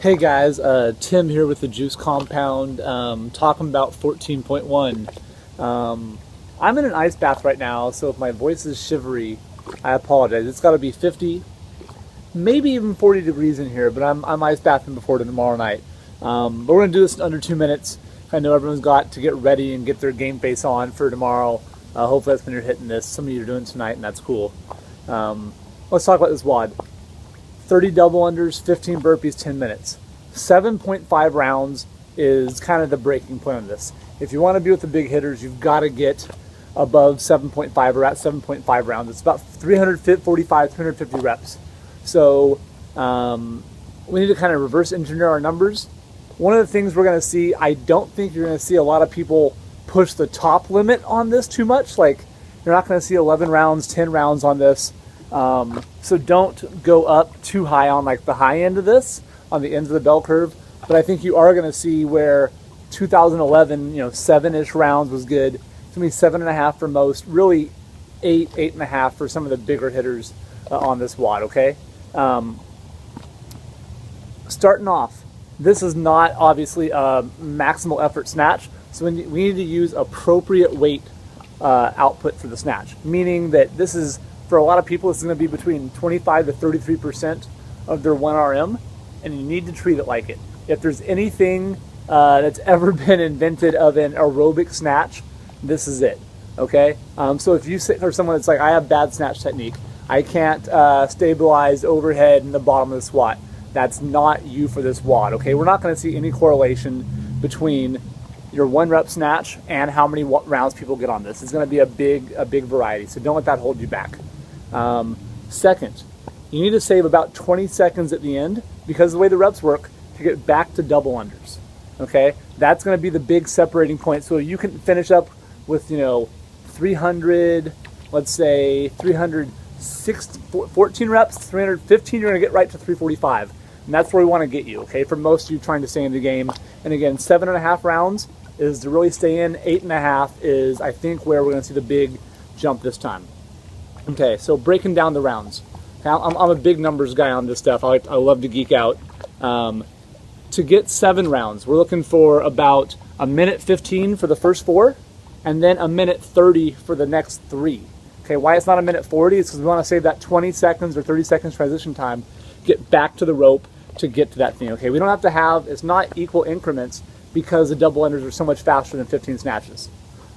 Hey guys, Tim here with the Juice Compound, talking about 14.1. I'm in an ice bath right now, so if my voice is shivery, I apologize. It's got to be 50, maybe even 40 degrees in here, but I'm ice bathing before tomorrow night. But we're going to do this in under 2 minutes. I know everyone's got to get ready and get their game face on for tomorrow. Hopefully that's when you're hitting this. Some of you are doing it tonight, and that's cool. Let's talk about this WOD. 30 double unders, 15 burpees, 10 minutes. 7.5 rounds is kind of the breaking point on this. If you want to be with the big hitters, you've got to get above 7.5 or at 7.5 rounds. It's about 345, 350 reps. So we need to kind of reverse engineer our numbers. One of the things we're going to see, I don't think you're going to see a lot of people push the top limit on this too much. Like, you're not going to see 11 rounds, 10 rounds on this. So don't go up too high on like the high end of this, on the ends of the bell curve. But I think you are going to see where 2011, 7-ish rounds was good. It's going to be 7.5 for most, really 8.5 for some of the bigger hitters on this WOD, okay? Starting off, this is not obviously a maximal effort snatch, so we need to use appropriate weight output for the snatch, meaning that this is, for a lot of people, it's going to be between 25 to 33% of their 1RM, and you need to treat it like it. If there's anything that's ever been invented of an aerobic snatch, this is it, okay? So if you sit for someone that's like, I have bad snatch technique, I can't stabilize overhead in the bottom of the squat, that's not you for this WOD, okay? We're not going to see any correlation between your 1-rep snatch and how many rounds people get on this. It's going to be a big variety, so don't let that hold you back. Second, you need to save about 20 seconds at the end, because the way the reps work, to get back to double unders. Okay, that's going to be the big separating point. So you can finish up with 300, let's say 314 reps, 315. You're going to get right to 345, and that's where we want to get you. Okay, for most of you trying to stay in the game. And again, 7.5 rounds is to really stay in. 8.5 is, I think, where we're going to see the big jump this time. Okay, so breaking down the rounds. I'm a big numbers guy on this stuff. I love to geek out. To get 7 rounds, we're looking for about 1:15 for the first 4, and then 1:30 for the next 3. Okay, why it's not 1:40 is because we want to save that 20 seconds or 30 seconds transition time, get back to the rope to get to that thing. Okay, we don't have to have, it's not equal increments because the double unders are so much faster than 15 snatches.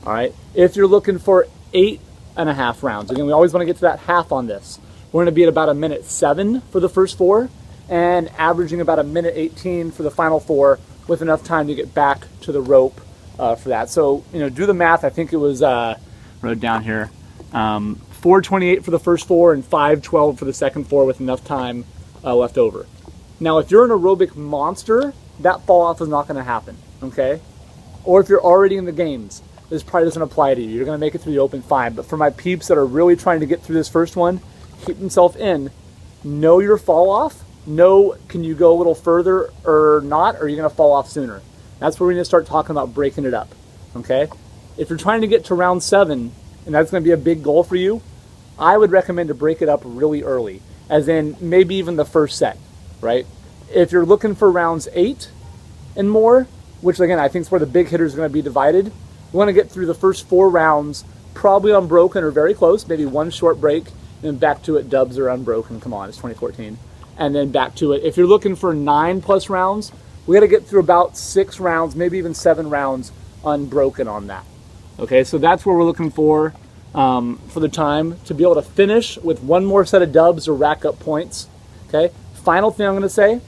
All right, if you're looking for 8.5 rounds, again, we always want to get to that half on this. We're going to be at about 1:07 for the first 4, and averaging about 1:18 for the final 4, with enough time to get back to the rope for that. So, do the math. I think it was, wrote down here, 4:28 for the first 4 and 5:12 for the second 4, with enough time left over. Now, if you're an aerobic monster, that fall off is not going to happen, okay? Or if you're already in the games, this probably doesn't apply to you. You're going to make it through the open fine. But for my peeps that are really trying to get through this first one, keep themselves in, know your fall off, know can you go a little further or not, or are you going to fall off sooner? That's where we need to start talking about breaking it up, okay? If you're trying to get to round 7, and that's going to be a big goal for you, I would recommend to break it up really early, as in maybe even the first set, right? If you're looking for rounds 8 and more, which again I think is where the big hitters are going to be divided, we want to get through the first 4 rounds probably unbroken or very close, maybe one short break, and back to it, dubs or unbroken. Come on, it's 2014. And then back to it. If you're looking for 9+ rounds, we got to get through about 6 rounds, maybe even 7 rounds unbroken on that. Okay, so that's where we're looking for the time to be able to finish with 1 more set of dubs or rack up points. Okay, final thing I'm going to say,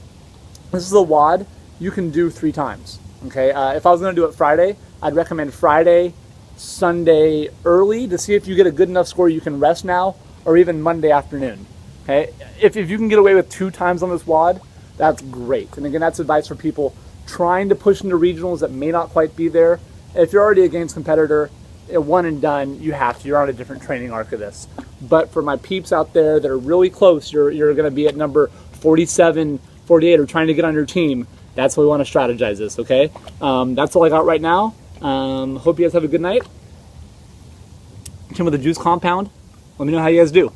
this is a WOD you can do 3 times. Okay, if I was going to do it Friday, I'd recommend Friday, Sunday early to see if you get a good enough score you can rest now, or even Monday afternoon. Okay, if you can get away with 2 times on this WOD, that's great. And again, that's advice for people trying to push into regionals that may not quite be there. If you're already a games competitor, 1 and done, you have to. You're on a different training arc of this. But for my peeps out there that are really close, you're going to be at number 47, 48, or trying to get on your team. That's what we want to strategize this, okay? That's all I got right now. Hope you guys have a good night. Tim with the Juice Compound. Let me know how you guys do.